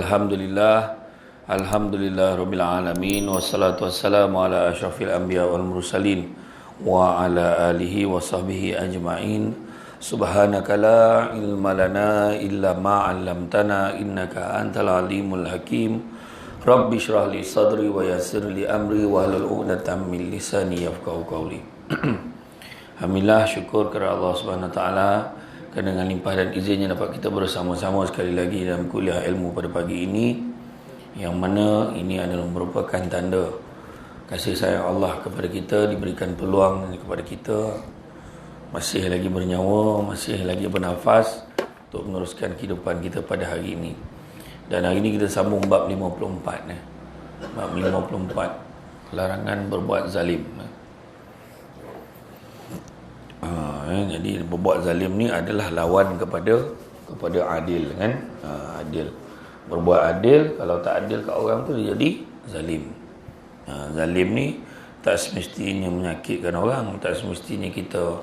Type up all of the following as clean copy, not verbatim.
Alhamdulillah Rabbil Alamin. Wassalatu wassalamu ala asyrafil anbiya wal mursalin wa ala alihi wa sahbihi ajma'in. Subhanaka la ilma lana illa ma 'allamtana innaka antal alimul hakim. Rabbi shrah li sadri wa yassir li amri wa hlul 'uqdatam min lisani yafqahu qawli. Alhamdulillah, syukur kepada Allah Subhanahu wa taala kerana dengan limpah dan izinnya dapat kita bersama-sama sekali lagi dalam kuliah ilmu pada pagi ini, yang mana ini adalah merupakan tanda kasih sayang Allah kepada kita, diberikan peluang kepada kita masih lagi bernyawa, masih lagi bernafas untuk meneruskan kehidupan kita pada hari ini. Dan hari ini kita sambung bab 54 bab 54, larangan berbuat zalim. Jadi berbuat zalim ni adalah lawan kepada adil, kan? Adil. Berbuat adil, kalau tak adil kat orang tu dia jadi zalim. Zalim ni tak semestinya menyakitkan orang, tak semestinya kita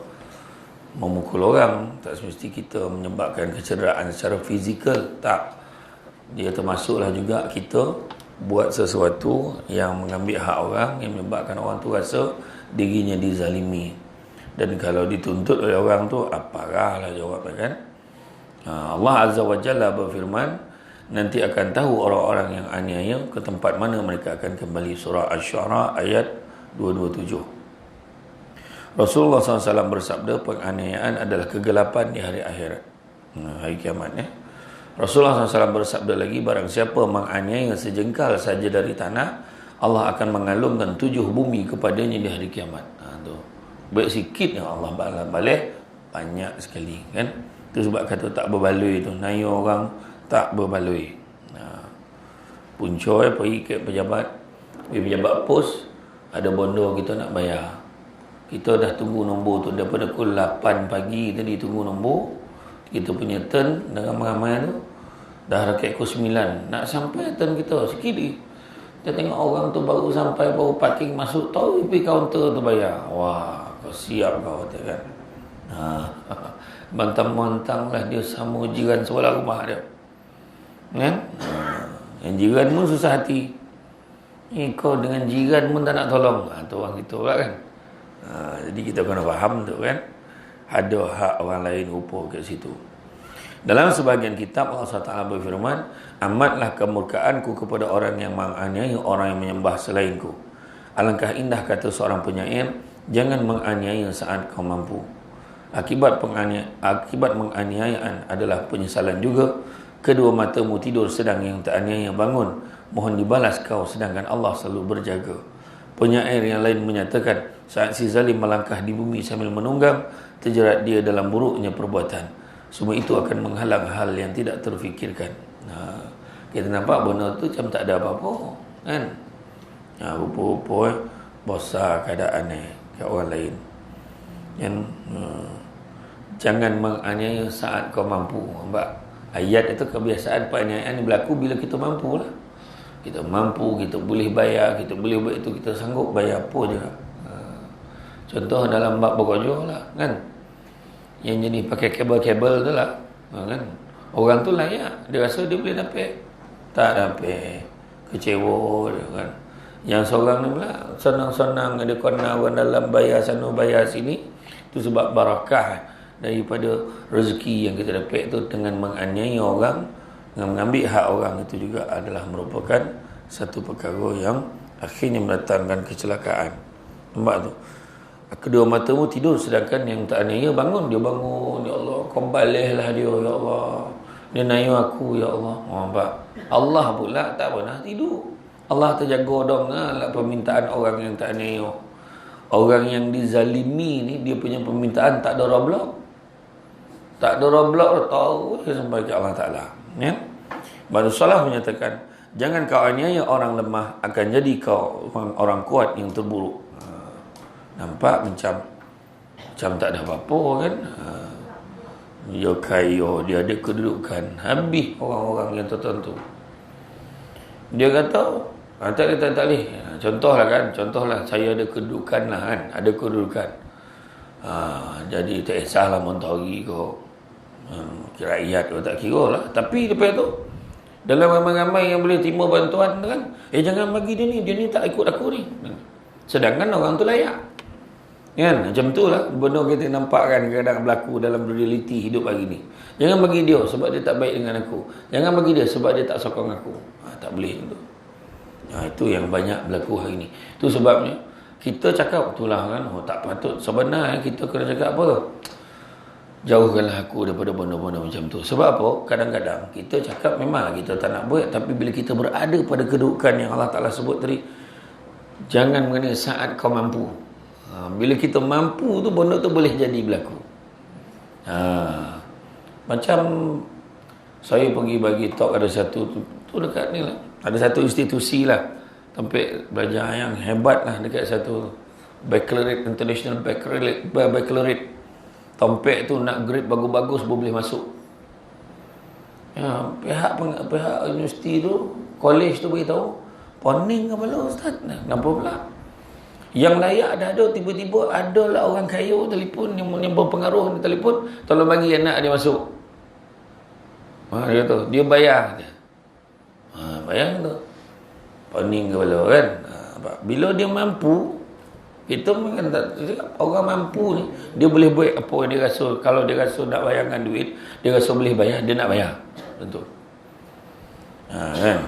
memukul orang, tak semestinya kita menyebabkan kecederaan secara fizikal, tak. Dia termasuklah juga kita buat sesuatu yang mengambil hak orang, yang menyebabkan orang tu rasa dirinya dizalimi. Dan kalau dituntut oleh orang tu, parahlah jawabnya, kan? Allah Azza wa Jalla berfirman, nanti akan tahu orang-orang yang aniaya ke tempat mana mereka akan kembali. Surah Asy-Syu'ara ayat 227. Rasulullah SAW bersabda, penganiayaan adalah kegelapan di hari akhirat, hari kiamat. Rasulullah SAW bersabda lagi, barang siapa menganiaya sejengkal saja dari tanah, Allah akan mengalungkan 7 bumi kepadanya di hari kiamat. Baik sikit yang Allah balik banyak sekali, kan? Itu sebab kata tak berbaloi tu, naya orang tak berbaloi. Punca pergi ke pejabat pos, ada bondo kita nak bayar. Kita dah tunggu nombor tu daripada pukul 8 pagi tadi, tunggu nombor kita punya turn dengan ramai-ramai tu. Dah rakyat pukul 9 nak sampai turn kita sikit lagi. Kita tengok orang tu baru sampai, baru parking masuk, tahu pergi kaunter tu bayar. Wah, kau siap kau kata, kan? Bantang-bantang lah dia sama jiran sebelah rumah dia, kan? Yang jiran pun susah hati. Kau dengan jiran pun tak nak tolong. Tu orang kita pula, kan? Jadi kita kena faham tu, kan? Ada hak orang lain rupa kat situ. Dalam sebahagian kitab Allah SWT berfirman, amatlah kemurkaanku kepada orang yang menganiaya orang yang menyembah selainku. Alangkah indah kata seorang penyair, jangan menganiaya saat kau mampu. Akibat penganiayaan adalah penyesalan juga. Kedua matamu tidur sedang yang teraniaya bangun, mohon dibalas kau sedangkan Allah selalu berjaga. Penyair yang lain menyatakan, saat si zalim melangkah di bumi sambil menunggang, terjerat dia dalam buruknya perbuatan. Semua itu akan menghalang hal yang tidak terfikirkan. Kita nampak benda tu macam tak ada apa-apa, kan? Rupa-rupa besar keadaan kat orang lain. Jangan menganiaya saat kau mampu. Nampak? Ayat itu kebiasaan penganiayaan berlaku bila kita mampu lah. Kita mampu, kita boleh bayar, kita boleh buat itu, kita sanggup bayar apa je. Contoh dalam bab berkojo lah, kan? Yang jadi pakai kabel-kabel tu lah, kan? Orang tu layak, dia rasa dia boleh dapat, tak dapat, kecewa dia, kan? Yang seorang ni pula senang-senang ada kona orang dalam, bayar sana bayar sini. Itu sebab barakah daripada rezeki yang kita dapat tu dengan menganiaya orang, dengan mengambil hak orang, itu juga adalah merupakan satu perkara yang akhirnya mendatangkan kecelakaan. Nampak tu? Kedua matamu tidur sedangkan yang tak aniaya bangun. Dia bangun, ya Allah, kau balihlah dia, ya Allah, dia naya aku, ya Allah. Nampak? Allah pula tak pernah tidur. Allah terjaga dong lah permintaan orang yang tak aniaya. Orang yang dizalimi ni, dia punya permintaan tak ada roblok. Tak ada roblok, tahu sampai ke Allah Ta'ala, ya? Baru Salah menyatakan, jangan kau aniaya orang lemah, akan jadi kau orang kuat yang terburuk. Nampak macam tak ada apa-apa, kan? Dia kaya, dia ada kedudukan, habis orang-orang yang tertentu. Dia kata, tak boleh. Contohlah saya ada kedudukan lah, kan? Ada kedudukan. Jadi tak kisahlah mentari kau, rakyat kau tak kira lah. Tapi lepas tu Dalam ramai-ramai yang boleh terima bantuan tu kan, jangan bagi dia ni tak ikut aku ni. Sedangkan orang tu layak. Kan? Macam tu lah benda kita nampak kan kadang berlaku dalam realiti hidup hari ni. Jangan bagi dia sebab dia tak baik dengan aku. Jangan bagi dia sebab dia tak sokong aku. Tak boleh tu. Itu yang banyak berlaku hari ni. Itu sebabnya kita cakap itulah kan, tak patut. Sebenarnya kita kena cakap apa? Jauhkanlah aku daripada benda-benda macam tu. Sebab apa? Kadang-kadang kita cakap memanglah kita tak nak buat, tapi bila kita berada pada kedudukan yang Allah Ta'ala sebut tadi, jangan mengenai saat kau mampu. Bila kita mampu tu, benda tu boleh jadi berlaku. Macam saya pergi bagi talk, ada satu tu dekat ni lah, ada satu institusi lah, tempat belajar yang hebat lah dekat satu baccalaureate, international baccalaureate. Tempat tu nak grade bagus-bagus boleh masuk. Pihak universiti tu, college tu beritahu, poning kepala ustaz. Kenapa pula? Yang layak dah ada, tiba-tiba adalah orang kaya telefon yang berpengaruh telefon, tolong bagi anak dia masuk. Dia kata, dia bayar dia. Bayang tu. Poning kepala kan. Bila dia mampu, kita mungkin tak, orang mampu ni dia boleh buat apa yang dia rasa. Kalau dia rasa nak bayarkan duit, dia rasa boleh bayar, dia nak bayar. Betul. Kan?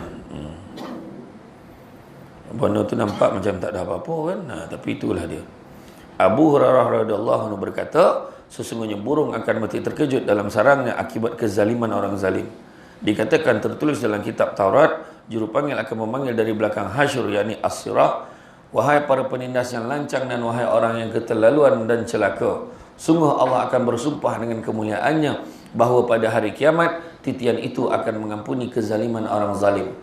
Benda tu nampak macam tak ada apa-apa kan. Tapi itulah dia. Abu Hurairah radhiyallahu anhu berkata, sesungguhnya burung akan mati terkejut dalam sarangnya akibat kezaliman orang zalim. Dikatakan tertulis dalam kitab Taurat, juru panggil akan memanggil dari belakang hasyur, yakni as-sirah, wahai para penindas yang lancang dan wahai orang yang keterlaluan dan celaka, sungguh Allah akan bersumpah dengan kemuliaannya bahawa pada hari kiamat titian itu akan mengampuni kezaliman orang zalim.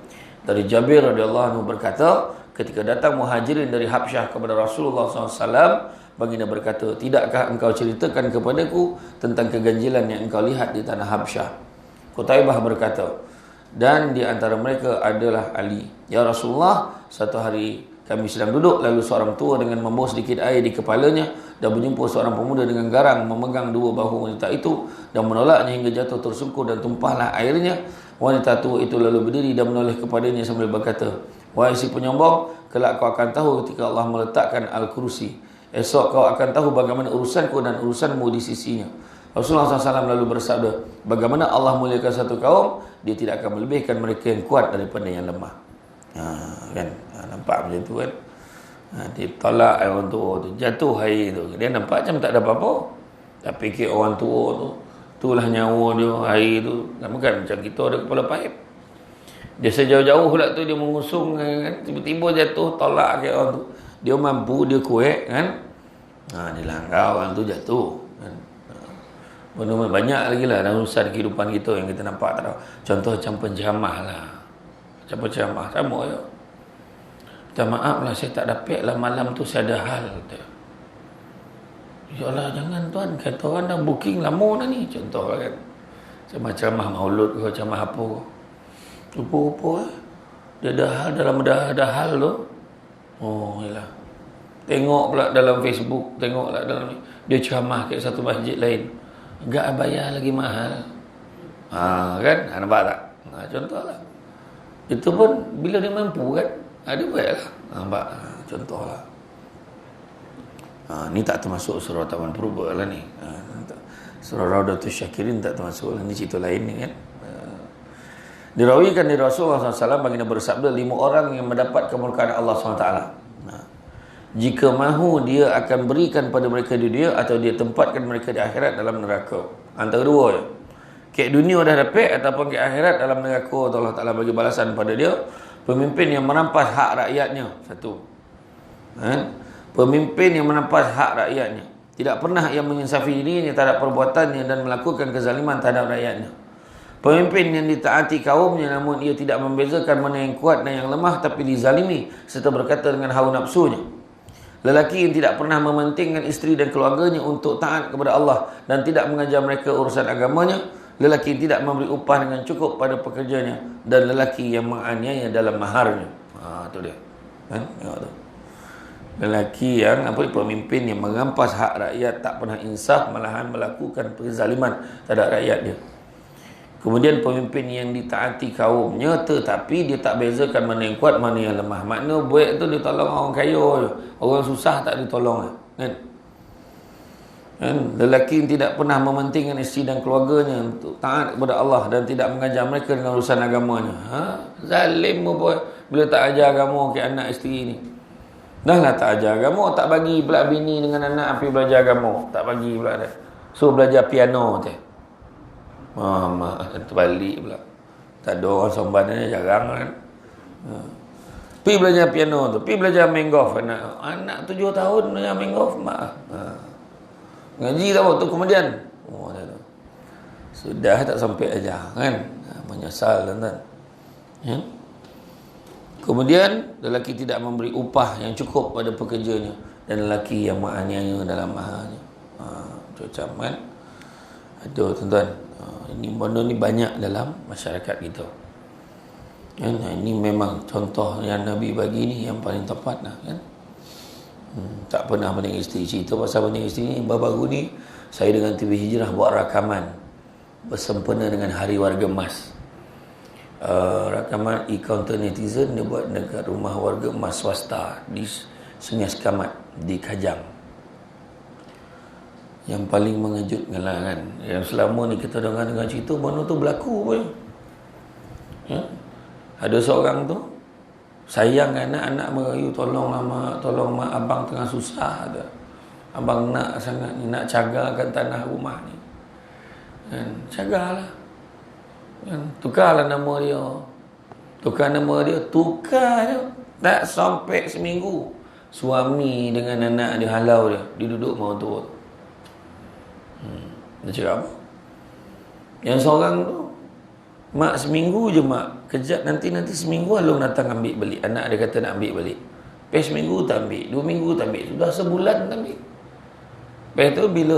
Dari Jabir radhiyallahu anhu berkata, ketika datang muhajirin dari Habsyah kepada Rasulullah SAW, baginda berkata, tidakkah engkau ceritakan kepadaku tentang keganjilan yang engkau lihat di tanah Habsyah? Qutaibah berkata, dan di antara mereka adalah Ali. Ya Rasulullah, satu hari kami sedang duduk, lalu seorang tua dengan membawa sedikit air di kepalanya dan berjumpa seorang pemuda dengan garang memegang dua bahu wanita itu dan menolaknya hingga jatuh tersungkur dan tumpahlah airnya. Wanita tua itu lalu berdiri dan menoleh kepadanya sambil berkata, wahai si penyombong, kelak kau akan tahu ketika Allah meletakkan Al-Kursi. Esok kau akan tahu bagaimana urusanku dan urusanmu di sisinya. Rasulullah SAW lalu bersabda, bagaimana Allah muliakan satu kaum, dia tidak akan melebihkan mereka yang kuat daripada yang lemah. Kan? Nampak macam tu kan. Ditolak orang tua tu, jatuh air tu, dia nampak macam tak ada apa-apa. Tak fikir orang tua tu, itulah nyawa dia, air tu. Bukan macam kita ada kepala paip. Dia sejauh-jauh pula tu dia mengusung kan, tiba-tiba jatuh, tolak ke orang tu. Dia mampu, dia kuat kan. Dia langgar orang tu jatuh kan. Benda banyak lagi lah dalam urusan kehidupan kita yang kita nampak tak tahu. Contoh macam penjamah lah. Macam penjamah sama je. Minta maaf lah, saya tak dapat lah malam tu, saya ada hal. Ya Allah, jangan tuan, kata orang dah booking lama dah ni. Contoh lah kan, ceramah maulud ke, ceramah apa ke, rupa-rupa dia ada hal, dalam ada hal tu. Oh yalah, tengok pula dalam Facebook, tengok lah dalam ni, dia ceramah kat satu masjid lain, enggak bayar lagi mahal. Kan, nampak tak? Contoh lah. Itu pun bila dia mampu kan, dia buat lah. Nampak? Contoh lah. Ni tak termasuk surah Taman Purba lah ni. Surah Raudatul Syakirin tak termasuk lah. Ni cerita lain ni kan. Dirawikan dari Rasulullah SAW, baginda bersabda, 5 orang yang mendapat kemurkaan Allah SWT. Jika mahu, dia akan berikan pada mereka di dunia atau dia tempatkan mereka di akhirat dalam neraka. Antara dua je. Ke dunia dah dapat ataupun ke akhirat dalam neraka, Allah Ta'ala bagi balasan pada dia. Pemimpin yang merampas hak rakyatnya. Satu. Pemimpin yang merampas hak rakyatnya. Tidak pernah ia menginsafi dirinya terhadap perbuatannya dan melakukan kezaliman terhadap rakyatnya. Pemimpin yang ditaati kaumnya namun ia tidak membezakan mana yang kuat dan yang lemah, tapi dizalimi serta berkata dengan hawa nafsunya. Lelaki yang tidak pernah mementingkan isteri dan keluarganya untuk taat kepada Allah dan tidak mengajar mereka urusan agamanya. Lelaki yang tidak memberi upah dengan cukup pada pekerjanya, dan lelaki yang menganiaya dalam maharnya. Itu dia. Kan? Tengok tu. Lelaki yang pemimpin yang merampas hak rakyat, tak pernah insaf, malahan melakukan kezaliman terhadap rakyat dia. Kemudian pemimpin yang ditaati kaumnya, tetapi dia tak bezakan mana yang kuat, mana yang lemah. Makna buat tu dia tolong orang kaya je. Orang susah tak ditolong kan? Lelaki yang tidak pernah mementingkan isteri dan keluarganya untuk taat kepada Allah dan tidak mengajar mereka dengan urusan agamanya. Zalim pun bila tak ajar agama ke anak isteri ni. Dah lah tak ajar agama, tak bagi pula bini dengan anak api belajar agama. Tak bagi pula dah. So belajar piano tu. Mak terbalik pula. Tak ada orang sombanannya jarang kan. Pergi belajar piano tu, pergi belajar main golf. Anak 7 tahun belajar main golf mak. Ngaji tak waktu kemudian. Sudah tak sampai aja kan. Menyesal tuan-tuan. Ya? Kemudian lelaki tidak memberi upah yang cukup pada pekerjanya dan lelaki yang menganiaya dalam mahalnya. Macam kan. Aduh tuan-tuan. Ini benda ni banyak dalam masyarakat kita. Kan? Ini memang contoh yang Nabi bagi ni yang paling tepat lah kan. Tak pernah pening isteri. Cerita pasal pening isteri ni baru-baru ni saya dengan TV Hijrah buat rakaman bersempena dengan Hari Warga Emas. Rakaman e-counter netizen dia buat dekat rumah warga emas swasta di Sungai Sekamat di Kajang. Yang paling mengejutkan lah kan, yang selama ni kita dengar cerita benda tu berlaku pun ya? Ada seorang tu sayang anak merayu, tolong mak, abang tengah susah ada. Abang nak sangat ni, nak cagarkan tanah rumah ni kan, cagarlah kan? Tukarlah nama dia, tukar je. Tak sampai seminggu suami dengan anak dia halau dia duduk mau tu. Dia cakap apa? Yang seorang tu, mak seminggu je mak, kejap nanti seminggu Alung datang ambil balik. Anak dia kata nak ambil balik. Lepas seminggu tak ambil, 2 minggu tak ambil, sudah sebulan tak ambil. Lepas tu bila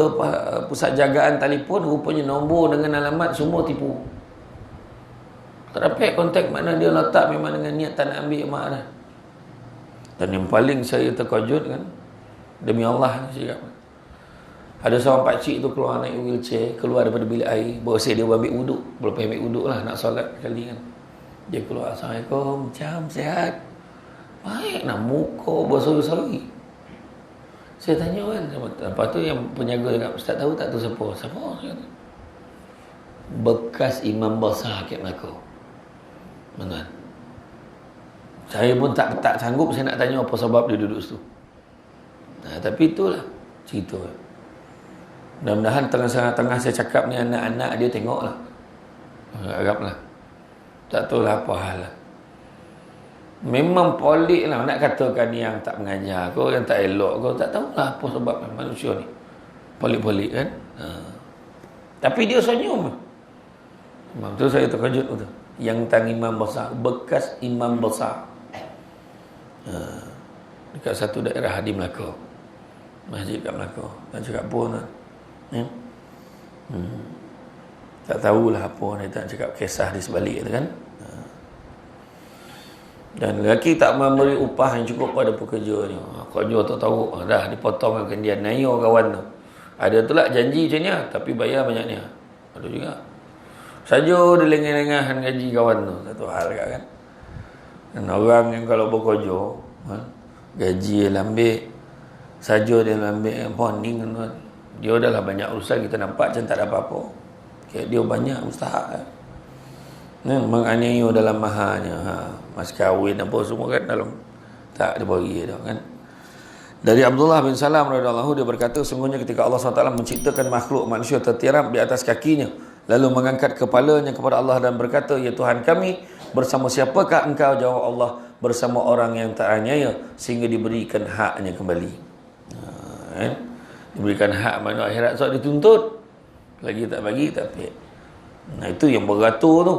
pusat jagaan telefon, rupanya nombor dengan alamat semua tipu. Tak dapat kontak, mana dia letak memang dengan niat tak nak ambil mak dah. Dan yang paling saya terkejut kan, demi Allah saya cakap, ada seorang pakcik tu keluar naik wheelchair, keluar daripada bilik air, bersih dia ambil wuduk, lepas ambil wuduk lah nak solat kali kan. Dia keluar, Assalamualaikum, macam sihat? Baik nak muka bersori-sori. Saya tanya kan, lepas tu yang penjaga cakap, Ustaz tahu tak tu siapa? Siapa? Bekas imam besar kat Melaka. Mana? Saya pun tak sanggup saya nak tanya apa sebab dia duduk situ. Tapi itulah cerita. Mudah-mudahan tengah saya cakap ni anak-anak dia tengoklah. Haraplah. Tak tahulah apa hal lah. Memang polik lah nak katakan yang tak mengajar kau, yang tak elok kau, tak tahulah apa sebab manusia ni. Polik-polik kan. Tapi dia senyum. Memang tu saya terkejut tu. Yang tang imam besar, bekas imam besar. Dekat satu daerah di Melaka. Masjid kat Melaka. Tak cakap pun lah. Tak tahulah apa dia tak cakap kisah di sebalik tu kan. Dan lelaki tak memberi upah yang cukup pada pekerjanya. Kerja tak tahu dah dipotong akan dia nayo kawan tu. Ada tu lah janji macam ni tapi bayar banyaknya. Ada juga. Saja dia lengah-lengahan gaji kawan tu. Satu hal kan. Dan orang yang kalau bekerja gaji dia ambil, saja dia ambil poning kan. Dia dah lah banyak urusan, kita nampak macam tak ada apa-apa. Dia banyak mustahak menganiaya dalam mahalnya, mas kahwin apa semua kan dalam tak dibagi dah kan. Dari Abdullah bin Salam radhiyallahu dia berkata, sungguhnya ketika Allah SWT menciptakan makhluk manusia tertiarap di atas kakinya, lalu mengangkat kepalanya kepada Allah dan berkata, ya Tuhan kami, bersama siapakah engkau? Jawab Allah, bersama orang yang tak aniaya sehingga diberikan haknya kembali. Diberikan hak mana akhirat so dituntut lagi tak bagi tak pek. Itu yang beratur tu.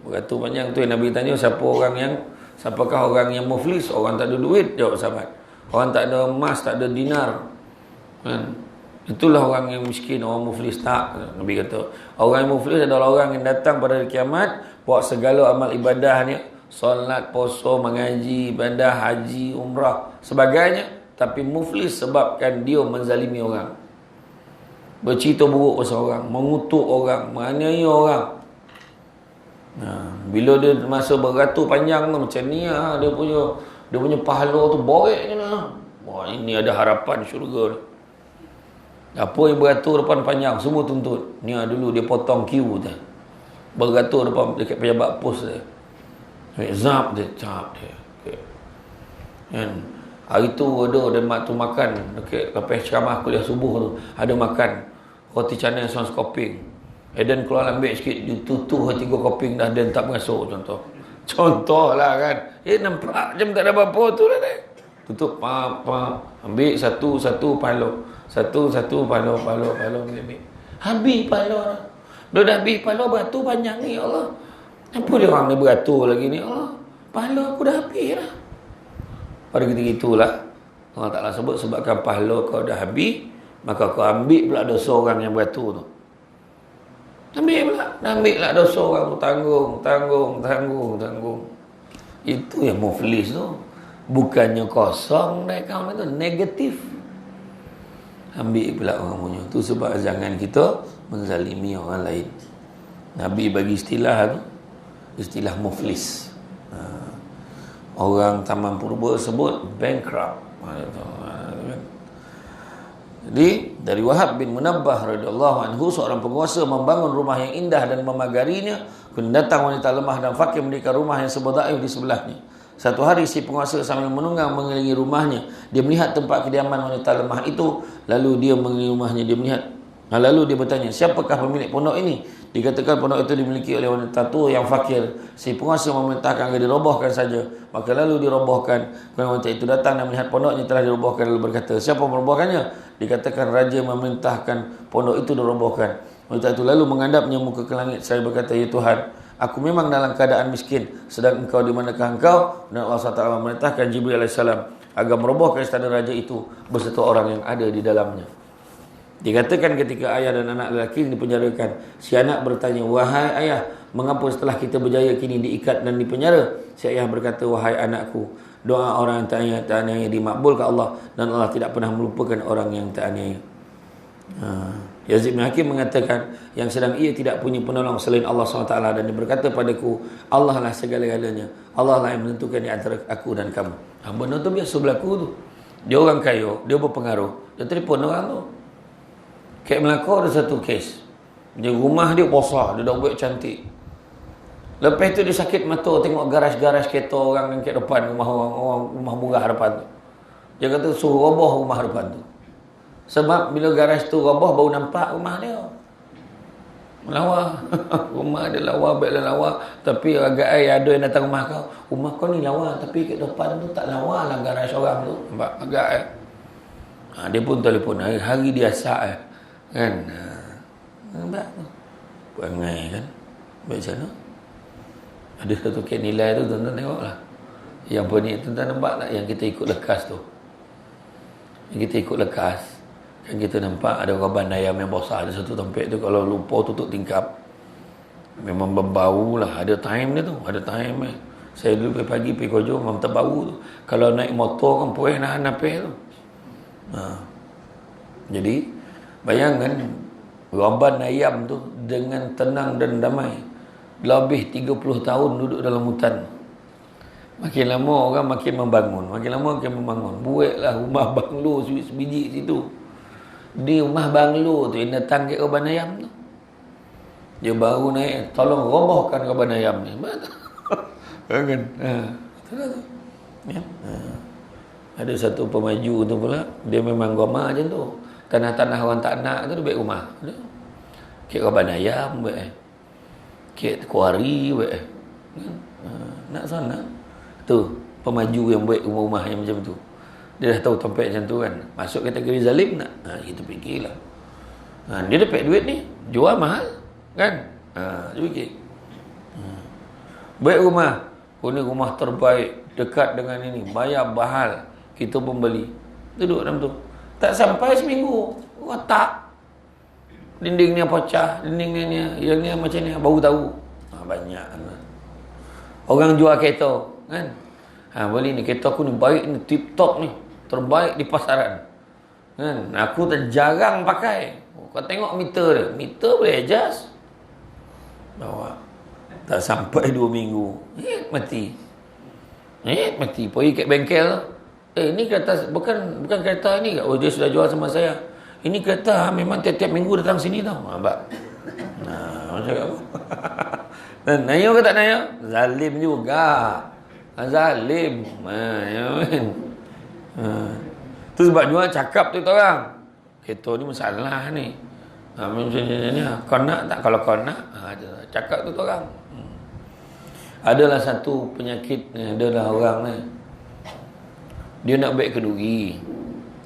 Beratur panjang tu yang Nabi tanya siapakah orang yang muflis? Orang tak ada duit, jawab sahabat. Orang tak ada emas, tak ada dinar. Kan? Itulah orang yang miskin, orang muflis tak. Nabi kata, orang yang muflis adalah orang yang datang pada hari kiamat buat segala amal ibadahnya, solat, puasa, mengaji, ibadah, haji, umrah, sebagainya, tapi muflis sebabkan dia menzalimi orang, bercerita buruk pasal orang, mengutuk orang, menganiaya orang. Bila dia masa beratur panjang tu macam ni lah, dia punya pahala tu borek je lah. Wah, ini ada harapan syurga. Apa yang beratur depan panjang semua tuntut. Ni dulu dia potong queue tu. Beratur depan dekat pejabat pos dia. Zap dia, cap dia. Okay. Kan? Hari tu ada mak tu makan dekat lepas ceramah kuliah subuh tu, ada makan roti canai saus koping. Dan keluar ambil sikit, dia tutup 3 koping dah, dan tak berasuk contoh lah kan. Nampak macam tak ada apa-apa tu lah dek. Tutup ambil satu palo, satu palo ambil. Habis palo lah. Dia dah habis palo, beratur panjang ni, ya Allah. Apa dia orang ni beratur lagi ni, ya Allah. Palo aku dah habis lah. Pada ketika itulah Allah Ta'ala sebut, sebabkan pahala kau dah habis, maka kau ambil pula dosa orang yang beratur tu. Ambil lah dosa orang tu. Tanggung. Itu yang muflis tu. Bukannya kosong account itu, negatif. Ambil pula orang punya. Tu sebab jangan kita menzalimi orang lain. Nabi bagi istilah tu, istilah muflis. Orang Taman Purba sebut bankrupt. Jadi dari Wahab bin Munabbah radhiyallahu anhu, seorang penguasa membangun rumah yang indah dan memagarinya, kemudian datang wanita lemah dan fakir mendirikan rumah yang seberdaya di sebelahnya. Satu hari si penguasa sambil menunggang mengelilingi rumahnya, dia melihat tempat kediaman wanita lemah itu, lalu dia mengelilingi rumahnya, dia melihat. Lalu dia bertanya, siapakah pemilik pondok ini? Dikatakan pondok itu dimiliki oleh wanita tua yang fakir. Si penguasa memerintahkan agar dirobohkan saja. Maka lalu dirobohkan. Kemudian wanita itu datang dan melihat pondoknya telah dirobohkan, lalu berkata, siapa merobohkannya? Dikatakan raja memerintahkan pondok itu dirobohkan. Wanita itu lalu menghadapnya muka ke langit, saya berkata, ya Tuhan, aku memang dalam keadaan miskin, sedang engkau di manakah engkau? Dan Allah SWT memerintahkan Jibril AS agar merobohkan istana raja itu beserta orang yang ada di dalamnya. Dikatakan ketika ayah dan anak lelaki dipenjarakan, si anak bertanya, wahai ayah, mengapa setelah kita berjaya kini diikat dan dipenjara? Si ayah berkata, wahai anakku, doa orang yang tak aniaya dimakbulkan Allah, dan Allah tidak pernah melupakan orang yang tak aniaya. Yazid bin Hakim mengatakan, yang sedang ia tidak punya penolong selain Allah SWT, dan dia berkata padaku, Allah lah segala-galanya, Allah lah yang menentukan di antara aku dan kamu. Benda tu biasa berlaku tu. Dia orang kaya, dia berpengaruh, dia telefon orang tu. Kat Melaka ada satu kes, dia rumah dia besar, dia dah buat cantik. Lepas tu dia sakit mata tengok garaj-garaj kereta orang kat depan rumah orang, rumah murah depan tu. Dia kata suruh roboh rumah depan tu. Sebab bila garaj tu roboh baru nampak rumah dia. Lawa. Rumah dia lawa, baiklah lawa. Tapi agak ada yang datang rumah kau, rumah kau ni lawa, tapi kat depan tu tak lawa lah garaj orang tu. Nampak agak dia pun telefon hari dia sak kan. Nampak tu. Perangai kan. Baik macam mana? Ada satu kes nilai tu tuan-tuan tengoklah. Yang pun ni tuan-tuan nampak tak yang kita ikut lekas tu? Yang kita ikut lekas, kan kita nampak ada korban ayam yang besar, ada satu tempat tu kalau lupa tutup tingkap memang berbau lah. Ada time dia tu, ada time Saya dulu pagi pergi Kojo memang terbau tu. Kalau naik motor kan boleh nahan napis tu. Jadi bayangkan korban ayam tu dengan tenang dan damai lebih 30 tahun duduk dalam hutan. Makin lama orang makin membangun, buatlah rumah banglo sebiji situ. Di rumah banglo tu yang datang ke korban ayam tu, dia baru naik, tolong robohkan korban ayam ni. Kan? Itulah tu. Ya. Ada satu pemaju tu pula, dia memang goma macam tu. Tanah-tanah orang tak nak tu dia buat rumah. Kek korban ayam buat kek kuari buat nak sana. Tu pemaju yang buat rumah-rumah yang macam tu. Dia dah tahu tempat macam tu kan. Masuk kategori zalim tak? Kita fikirlah. Dia dapat duit ni, jual mahal kan? Dia fikir. Baik rumah. Ini rumah terbaik, dekat dengan ini, bayar bahal, kita pembeli. Duduk dalam tu. Tak sampai seminggu, rotak. Dinding ni pecah, dinding ni, yang ni macam ni, baru tahu. Banyak. Orang jual kereta, kan? Beli ni, kereta aku ni baik ni, tip top ni, terbaik di pasaran. Kan? Aku jarang pakai. Kau tengok meter dia, meter boleh adjust. Bawa. Tak sampai 2 minggu. Mati. Mati. Pergi ke bengkel. Ni kereta, bukan kereta ni. Oh, dia sudah jual sama saya. Ini kereta memang tiap-tiap minggu datang sini tau. Nampak? Macam cakap apa? Naya ke tak naya? Zalim juga. Zalim. Tu sebab jual cakap tu orang. Kereta ni masalah ni. Macam ni. Kau nak tak? Kalau kau nak, cakap tu orang. Adalah satu penyakit ni, adalah orang ni. Dia nak baik kenduri.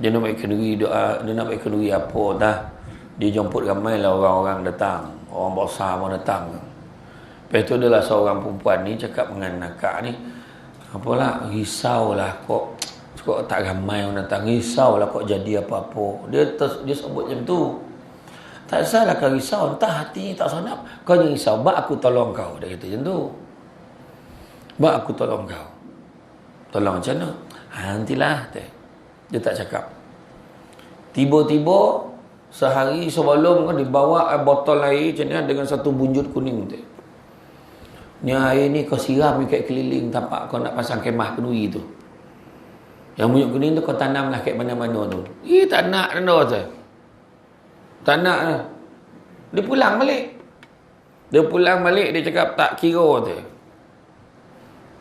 Dia nak baik kenduri apa dah. Dia jemput ramai lah orang-orang datang. Orang besar pun datang. Lepas tu adalah seorang perempuan ni cakap dengan akak ni, apalah, risaulah kok tak ramai orang datang. Risaulah kok jadi apa-apa. Dia sebut macam tu. Tak salah kau risau, entah hati tak sanap. Kau jangan risau, bak aku tolong kau. Dia kata macam tu. Bak aku tolong kau. Tolong macam mana? Nantilah. Dia tak cakap. Tiba-tiba sehari sebelum kau dibawa botol air macam ni dengan satu bunjut kuning tu. Ni air ni kau siram dekat keliling tapak kau nak pasang kemah kenduri tu. Yang bunjut kuning tu kau tanamlah kat mana-mana tu. Tak nak tu. Tak nak lah. Dia pulang balik. Dia cakap tak kira tu.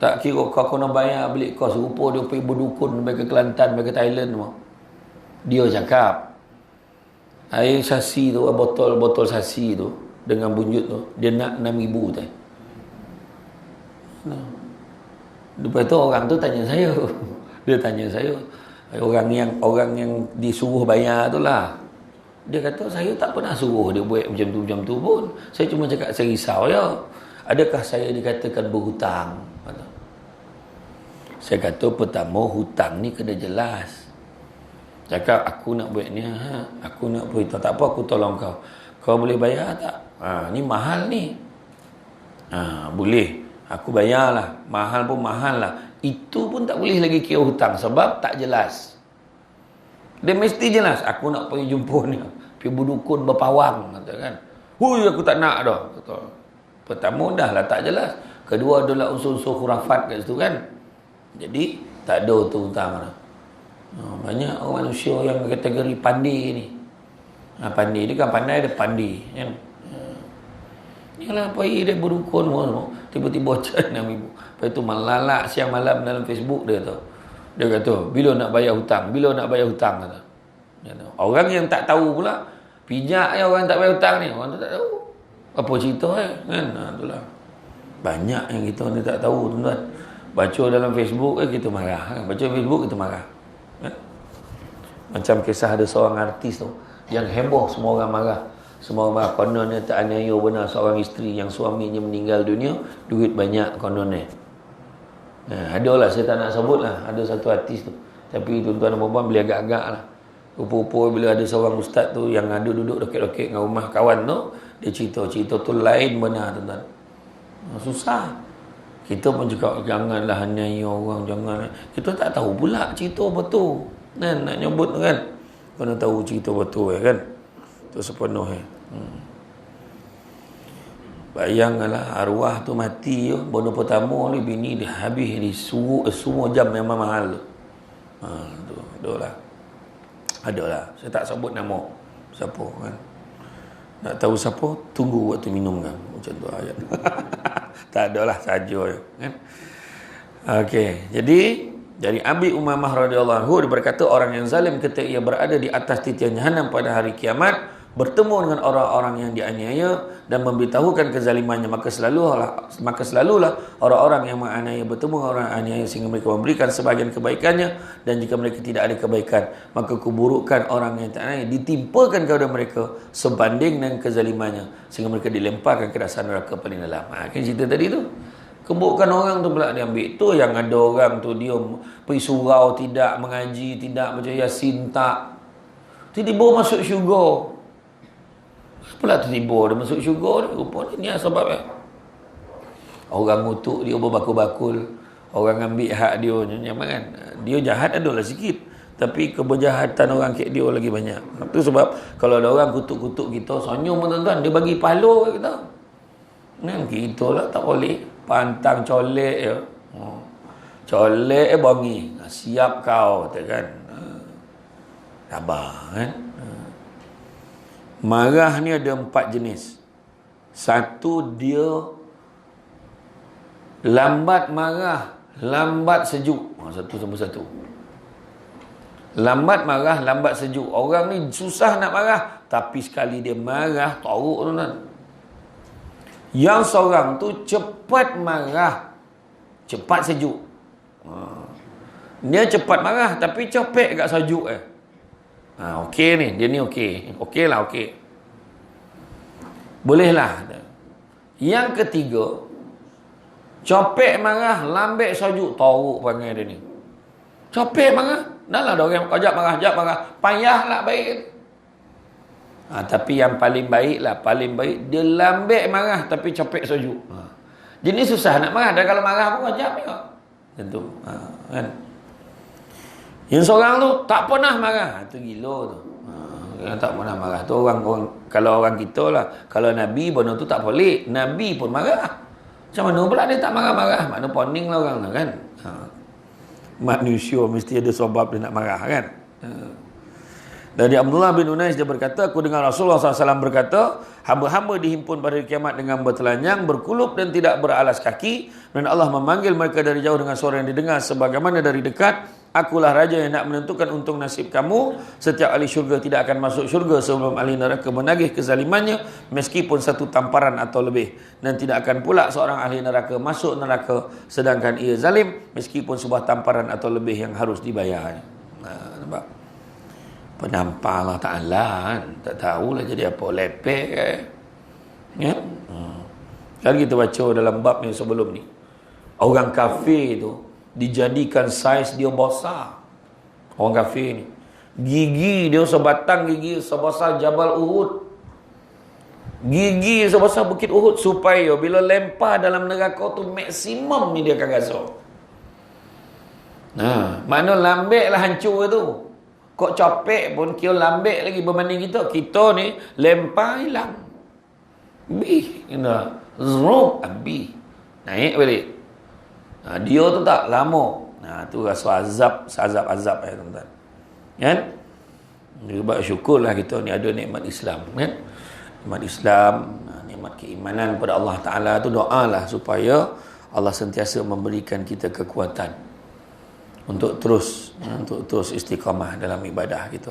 Tak kira kau kena bayar beli kau serupa dia pergi berdukun pergi ke Kelantan, pergi ke Thailand semua. Dia cakap air sasi tu, botol sasi tu dengan bunjut tu dia nak 6,000 tu. Lepas tu orang tu tanya saya. Dia tanya saya, orang yang disuruh bayar tu lah. Dia kata saya tak pernah suruh dia buat macam tu pun. Saya cuma cakap saya risau je. Adakah saya dikatakan berhutang? Saya kata pertama hutang ni kena jelas. Cakap aku nak buat ni, aku nak beritahu, tak apa aku tolong kau. Kau boleh bayar tak? Ni mahal ni. Boleh. Aku bayarlah. Mahal pun mahal lah. Itu pun tak boleh lagi kira hutang sebab tak jelas. Dia mesti jelas. Aku nak pergi jumpa ni. Pergi berdukun berpawang. Kata kan. Hui, aku tak nak dah. Kata. Pertama dah lah tak jelas. Kedua adalah unsur-unsur khurafat kat situ kan. Jadi tak ada tu hutang dah. Banyak orang manusia yang kategori pandai ni. Pandai dia kan pandai, dia pandai kan. Yalah pergi dia berdukun semua. Tiba-tiba macam 6,000. Lepas tu melalak siang malam dalam Facebook dia tu. Dia kata, bila nak bayar hutang? Kata. Orang yang tak tahu pula, pijak je orang tak bayar hutang ni. Orang tu tak tahu. Apa cerita kan? Itulah. Banyak yang kita ni tak tahu tuan-tuan. Baca dalam Facebook kita marah kan? Baca Facebook kita marah kan? Macam kisah ada seorang artis tu yang heboh, semua orang marah. Semua orang marah kononnya tak aniaya benar seorang isteri yang suaminya meninggal dunia, duit banyak kononnya. Adalah, saya tak nak sebut lah, ada satu artis tu. Tapi tuan-tuan dan puan boleh agak-agak lah. Rupa-rupa bila ada seorang ustaz tu yang ada duduk dokek-dokek dengan rumah kawan tu, dia cerita tu lain benar tuan-tuan. Susah. Kita pun cakap janganlah aniaya orang, jangan. Kita tak tahu pula cerita betul. Kan nak nyebut kan. Kena tahu cerita betul kan. Tu sepenuh Bayangkanlah arwah tu mati bono pertama ni bini dia habis disuruh semua jam memang mahal tu. Tu adalah. Saya tak sebut nama siapa kan. Nak tahu siapa, tunggu waktu minum kan. Macam tu ayat. Tak adalah saja kan. Okey, jadi dari Abi Umamah radhiyallahu anhu dia berkata orang yang zalim ketika ia berada di atas titian jahanam pada hari kiamat bertemu dengan orang-orang yang dianiaya dan memberitahukan kezalimannya, maka selalulah orang-orang yang menganiaya bertemu dengan orang aniaya sehingga mereka memberikan sebahagian kebaikannya, dan jika mereka tidak ada kebaikan maka keburukan orang yang tak aniaya ditimpakan kepada mereka sebanding dengan kezalimannya sehingga mereka dilemparkan ke dasar neraka paling dalam. Kan cerita tadi tu keburukan orang tu pula diambil. Tu yang ada orang tu dia pergi surau tidak mengaji, tidak baca Yasin tak, tiba-tiba masuk syurga. Pula tiba dia masuk syurga ni. Rupanya ni sebab orang ngutuk dia berbakul-bakul, orang ambil hak dia kan. Dia jahat adalah sikit, tapi keberjahatan orang kat dia lagi banyak. Itu sebab kalau ada orang kutuk-kutuk kita, senyum tuan-tuan, dia bagi pahala kat kita. Kita lah tak boleh. Pantang colek ya. Colek bongi. Siap kau, kata kan. Sabar kan. Marah ni ada 4 jenis. Satu, dia lambat marah, lambat sejuk. Satu sama satu. Lambat marah, lambat sejuk. Orang ni susah nak marah, tapi sekali dia marah, teruk tu kan. Yang seorang tu cepat marah, cepat sejuk. Dia cepat marah, tapi cepet kat sejuk okey ni, dia ni okey. Okey lah, okey. Boleh lah. Yang ketiga, cepet marah, lambat sejuk. Teruk panggil dia ni. Cepet marah. Dah lah orang kejap marah. Payahlah baik. Tapi yang paling baik dia lambat marah tapi cepet sejuk. Jenis susah nak marah. Dan kalau marah pun kejap juga. Tentu. Kan? Yang seorang tu tak pernah marah. Itu gila tu. Yang tak pernah marah tu orang kalau orang kita lah. Kalau Nabi benda tu tak boleh. Nabi pun marah. Macam mana pula dia tak marah-marah? Makna poning lah orang tu kan. Manusia mesti ada sebab dia nak marah kan. Dari Abdullah bin Unais dia berkata, aku dengar Rasulullah SAW berkata, hamba-hamba dihimpun pada kiamat dengan bertelanjang, berkulup dan tidak beralas kaki, dan Allah memanggil mereka dari jauh dengan suara yang didengar sebagaimana dari dekat. Akulah raja yang nak menentukan untung nasib kamu. Setiap ahli syurga tidak akan masuk syurga sebelum ahli neraka menagih kezalimannya meskipun satu tamparan atau lebih, dan tidak akan pula seorang ahli neraka masuk neraka sedangkan ia zalim meskipun sebuah tamparan atau lebih yang harus dibayarnya. Nampak? Penampar Allah Ta'ala kan? Tak tahulah jadi apa, lepek ya? Kan kita baca dalam bab yang sebelum ni, orang kafir tu dijadikan saiz dia besar. Orang kafir ni gigi dia sebatang gigi sebesar Jabal Uhud, gigi sebesar Bukit Uhud, supaya bila lempar dalam neraka tu maksimum ni dia akan rasa. Mana lambat lah hancur tu. Kok capek pun kira lambat lagi berbanding kita. Kita ni lempar hilang. Bih, zrup, habis. Naik balik. Dia tu tak lama. Tu rasa azab ya tuan-tuan. Kan? Sebab syukurlah kita ni ada nikmat Islam kan? Nikmat Islam, nikmat keimanan pada Allah Ta'ala tu, doalah supaya Allah sentiasa memberikan kita kekuatan untuk terus istiqamah dalam ibadah kita.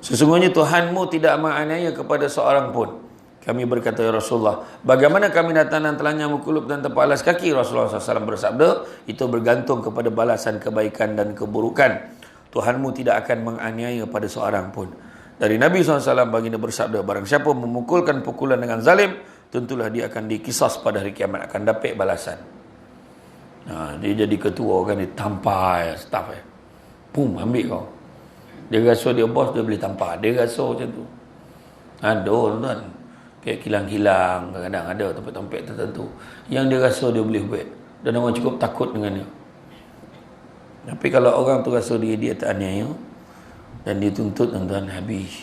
Sesungguhnya Tuhanmu tidak menganiaya kepada seorang pun. Kami berkata, ya Rasulullah, bagaimana kami datang dan telanjang berkulup dan tanpa alas kaki? Rasulullah SAW bersabda, itu bergantung kepada balasan kebaikan dan keburukan. Tuhanmu tidak akan menganiaya pada seorang pun. Dari Nabi SAW baginda bersabda, barang siapa memukulkan pukulan dengan zalim, tentulah dia akan dikisas pada hari kiamat, akan dapat balasan. Dia jadi ketua kan, dia tampar staff pum, ambil kau. Dia rasa dia bos, dia boleh tampar. Dia rasa macam tu. Tuan-tuan, kayak kilang-kilang, kadang-kadang ada tempat-tempat tertentu yang dia rasa dia boleh buat, dan orang cukup takut dengan dia. Tapi kalau orang tu rasa dia teraniaya dan dituntut, tuan-tuan, habis.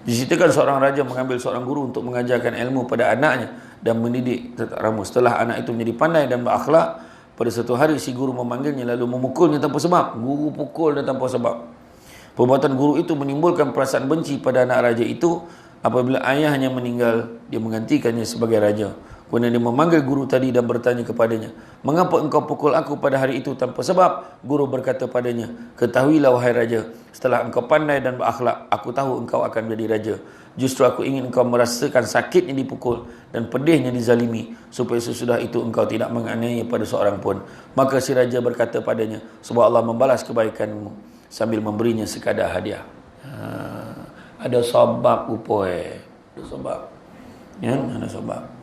Diceritakan seorang raja mengambil seorang guru untuk mengajarkan ilmu pada anaknya dan mendidik tetamu. Setelah anak itu menjadi pandai dan berakhlak, pada satu hari si guru memanggilnya lalu memukulnya tanpa sebab. Guru pukul dia tanpa sebab. Perbuatan guru itu menimbulkan perasaan benci pada anak raja itu. Apabila ayahnya meninggal, dia menggantikannya sebagai raja. Kemudian dia memanggil guru tadi dan bertanya kepadanya, mengapa engkau pukul aku pada hari itu tanpa sebab? Guru berkata padanya, ketahuilah wahai raja, setelah engkau pandai dan berakhlak, aku tahu engkau akan menjadi raja. Justru aku ingin engkau merasakan sakitnya dipukul dan pedihnya dizalimi, supaya sesudah itu engkau tidak menganiaya pada seorang pun. Maka si raja berkata padanya, sebab Allah membalas kebaikanmu, sambil memberinya sekadar hadiah. Ada sebab ada sebab. Ya, ada sebab.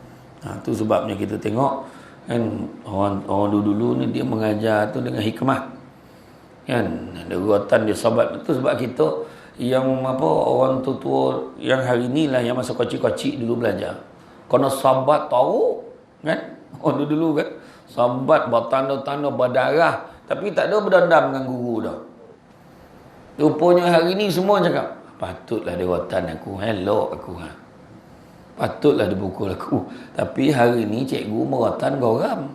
Tu sebabnya kita tengok kan orang dulu ni dia mengajar tu dengan hikmah. Kan ada ruatan dia sahabat. Itu sebab kita yang orang tua yang hari inilah yang masa kecil-kecil dulu belajar. Kena sahabat tahu kan? Orang dulu kan sahabat bertanda-tanda berdarah tapi tak ada berdendam dengan guru dah. Rupanya hari ni semua cakap, patutlah dia rotan aku, hello aku. Patutlah dipukul aku. Tapi hari ni cikgu merotan goram.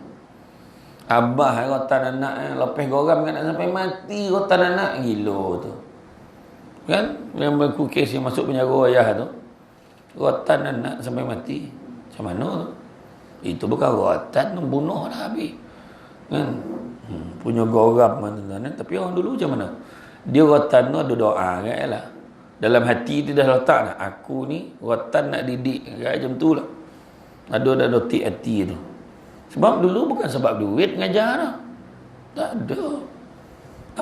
Abah rotan anak, lepas goram kan nak sampai mati rotan anak. Gila tu. Kan? Yang berlaku kes yang masuk penjara ayah tu. Rotan anak sampai mati. Macam mana tu? Itu bukan rotan, membunuh dah habis. Kan? Punya goram mana. Tapi orang dulu macam mana? Dia rotan tu ada doa kan lah. Dalam hati dia dah letak lah. Aku ni rotan nak didik. Macam tu lah. Ada dotik hati tu. Sebab dulu bukan sebab duit ngajar lah. Tak ada.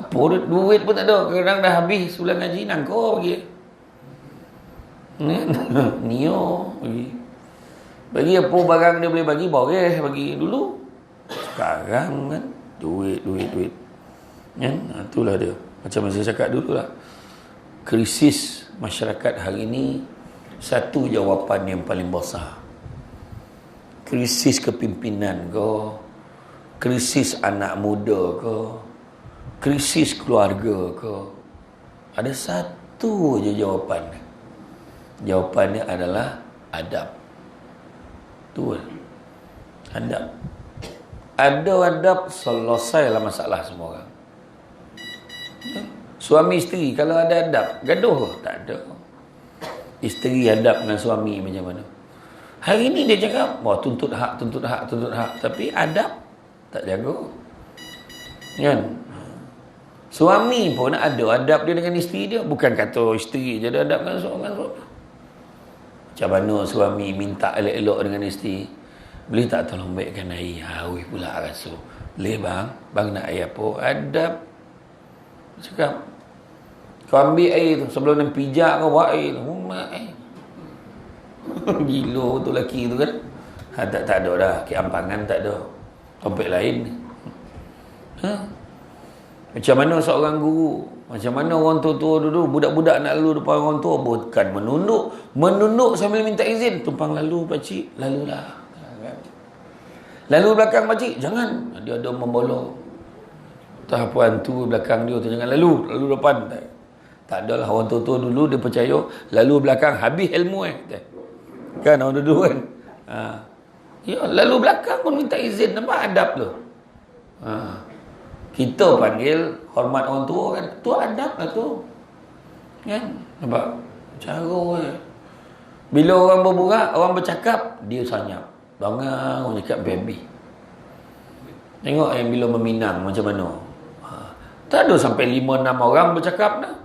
Apa duit pun tak ada. Kadang dah habis bulan ngaji nangkor bagi. Nio bagi. Bagi apa barang dia boleh bagi, boleh bagi dulu. Sekarang kan duit. Kan? Itulah dia. Macam saya cakap dulu lah. Krisis masyarakat hari ini satu jawapan yang paling besar. Krisis kepimpinan ke, krisis anak muda ke, krisis keluarga ke. Ada satu je jawapan. Jawapannya adalah adab. Betul. Adab. Ada adab, selesailah masalah semua orang. Suami isteri kalau ada adab, gaduh ke? Tak ada. Isteri adab dengan suami macam mana? Hari ni dia cakap, wah tuntut hak. Tapi adab tak jaga. Kan? Suami pun ada adab dia dengan isteri dia. Bukan kata isteri je ada adab dengan suami. Macam mana suami minta elok-elok dengan isteri? Boleh tak tolong baikkan air? Hawi pula rasa. Boleh bang? Bang nak air apa? Adab. Cakap, kau ambil air tu sebelum nak pijak kau buat air tu. Gila tu lelaki tu kan. Tak ada dah. Keampangan tak ada. Topik lain. Macam mana seorang guru, macam mana orang tua-tua dulu, budak-budak nak lalu depan orang tua, bukan menunduk sambil minta izin. Tumpang lalu pakcik, lalulah. Lalu belakang pakcik, jangan. Dia ada membolong. Tak apa hantu belakang dia tu, jangan lalu depan. Tak adalah orang tua-tua dulu dia percaya lalu belakang habis ilmu kan orang dulu kan. Ya, lalu belakang pun minta izin, nampak adab tu. Kita panggil hormat orang tua kan, tu adab lah tu. Kan? Nampak cara bila orang berburak, orang bercakap, dia senyap. Bangang orang cakap baby. Tengok yang bila meminang macam mana. Tak ada sampai 5-6 orang bercakap dah.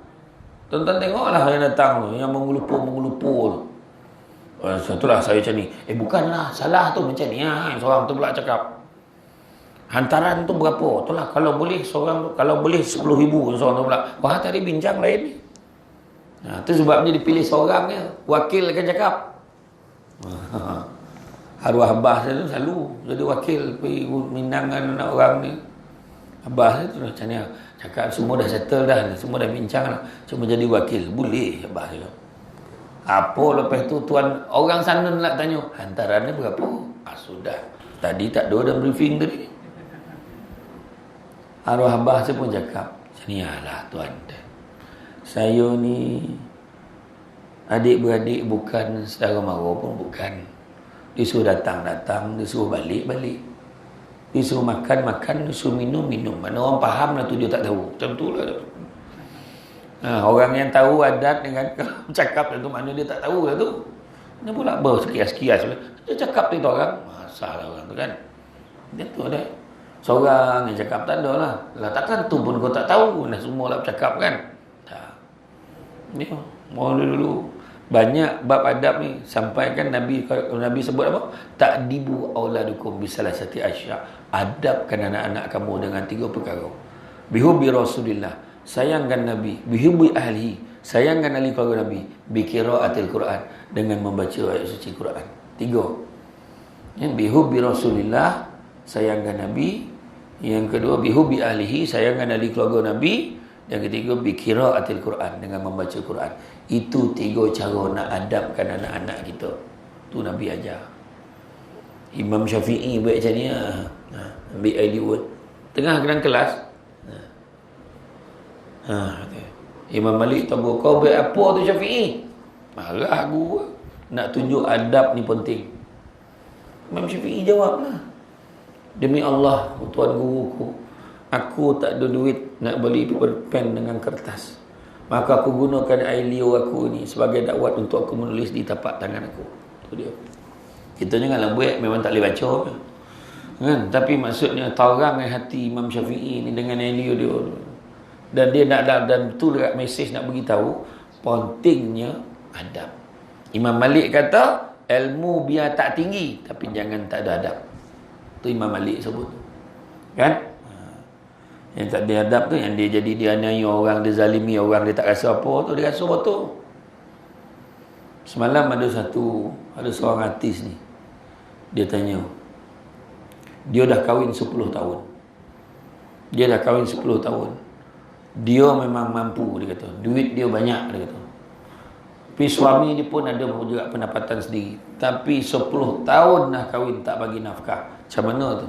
Tuan-tuan tengoklah yang datang tu, yang mengelupur tu. Itulah saya macam ni. Bukanlah, salah tu macam ni. Seorang tu pula cakap. Hantaran tu berapa? Itulah kalau boleh seorang tu, kalau boleh 10,000 seorang tu pula. Wah, tadi bincang lain ni. Itu sebabnya dipilih seorang je. Wakil akan cakap. Arwah Abah saya tu selalu jadi wakil pergi minang dengan orang ni. Abah saya tu macam ni. Cakap semua dah settle dah, semua dah bincang lah. Cuma jadi wakil. Boleh Abah saya. Apa lepas tu tuan orang sana nak tanya, hantarannya berapa? Sudah. Tadi tak ada dalam briefing tadi. Arwah Abah saya pun cakap, sini lah tuan. Saya ni adik-beradik bukan saudara mara pun bukan. Disuruh datang, disuruh balik. Disuruh makan, disuruh minum. Mana orang faham lah tu dia tak tahu. Macam tu lah. Orang yang tahu adat dengan cakap tu mana dia tak tahu lah tu. Dia pula bersekias-kias. Dia cakap tu orang. Masalah orang tu kan. Dia tu ada. Seorang yang cakap tak ada lah. Takkan tu pun kau tak tahu. Dah semua lah bercakap kan. Tak. Dia mula dulu. Banyak bab adab ni. Sampaikan Nabi sebut apa? Ta'dibu auladukum bisalasati asya. Adabkan anak-anak kamu dengan 3 perkara. Bihubbi Rasulillah. Sayangkan Nabi. Bihubbi ahlihi. Sayangkan ahli keluarga Nabi. Biqiraatil Quran. Dengan membaca ayat suci Quran. 3. Bihubbi Rasulillah. Sayangkan Nabi. Yang kedua, bihubbi ahlihi. Sayangkan ahli keluarga Nabi. Yang ketiga, biqiraatil Quran. Dengan membaca Quran. Itu 3 cara nak adabkan anak-anak kita. Tu Nabi ajar. Imam Syafi'i buat macam ni. Ambil idea pun. Tengah dalam kelas. Imam Malik tahu kau buat apa tu Syafi'i? Marah guru. nak tunjuk adab ni penting. Imam Syafi'i jawablah, demi Allah, tuan guruku, aku tak ada duit nak beli pen dengan kertas, maka aku gunakan air liur aku ni sebagai dakwat untuk aku menulis di tapak tangan aku. Itu dia. Kita janganlah buat, memang tak boleh baca kan? Tapi maksudnya tarang hati Imam Syafi'i ni dengan air liur dia, dan dia nak, dan betul dekat mesej nak beritahu pentingnya adab. Imam Malik kata ilmu biar tak tinggi tapi jangan tak ada adab. Tu Imam Malik sebut kan. Yang tak ada adab tu, yang dia jadi dia aniaya orang, dia zalimi orang, dia tak rasa apa tu, dia rasa betul. Semalam ada seorang artis ni, dia tanya, dia dah kahwin 10 tahun. Dia memang mampu, dia kata. Duit dia banyak, dia kata. Tapi suami dia pun ada juga pendapatan sendiri. Tapi 10 tahun dah kahwin tak bagi nafkah. Macam mana tu?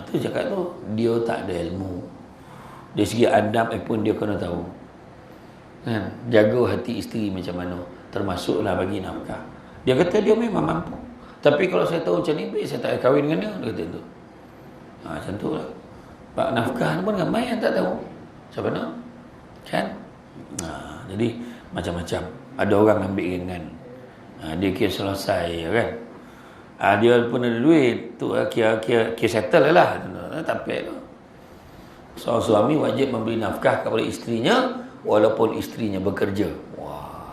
Tu cakap tu, dia tak ada ilmu. Dari segi adab pun dia kena tahu. Kan? Jaga hati isteri macam mana. Termasuklah bagi nafkah. Dia kata dia memang mampu. Tapi kalau saya tahu macam ni, saya tak kahwin dengan dia. Dia kata tu. Macam tu lah. Pak nafkah pun ramai yang tak tahu. Macam mana? Kan? Jadi macam-macam. Ada orang ambil ringan. Dia kira selesai kan. Dia pun ada duit. Tu kira settle lah. Tak apa lah. Seorang suami wajib memberi nafkah kepada isterinya walaupun isterinya bekerja. Wah.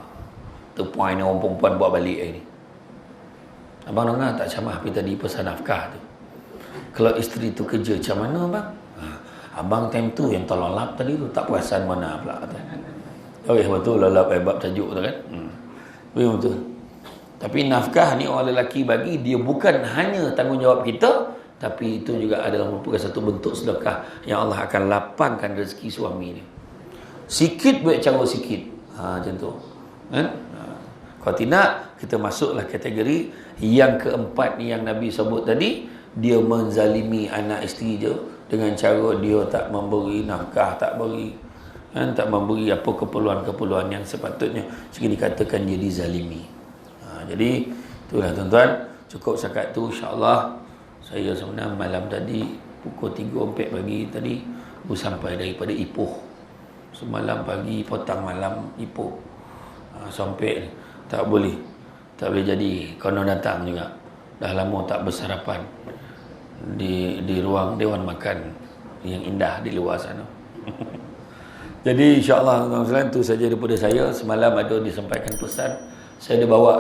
Tu point orang perempuan buat balik hari ni. Abang dengar tak Camah pergi tadi pesan nafkah tu. Kalau isteri tu kerja macam mana bang? Abang time tu yang tolong lap tadi tu tak perasan mana pula kata. Oh ya betul lalap bab tajuk tu kan. Betul. Tapi nafkah ni orang lelaki bagi, dia bukan hanya tanggungjawab kita, tapi itu juga adalah merupakan satu bentuk sedekah yang Allah akan lapangkan rezeki suami ni. Sikit buat cara sikit. Macam tu. Kan? Kalau tidak, kita masuklah kategori yang keempat ni yang Nabi sebut tadi, dia menzalimi anak isteri dia dengan cara dia tak memberi nafkah, tak memberi apa keperluan-keperluan yang sepatutnya sehingga dikatakan dia dizalimi. Jadi itulah tuan-tuan, cukup setakat tu insya-Allah. Saya sebenarnya malam tadi pukul 3.4 pagi tadi baru sampai daripada Ipoh. Semalam pagi petang malam Ipoh. Sampai tak boleh jadi konon datang juga. Dah lama tak bersarapan di ruang dewan makan yang indah di luar sana. Jadi insya-Allah tuan-tuan, itu saja daripada saya. Semalam ada disampaikan pesan, saya ada bawa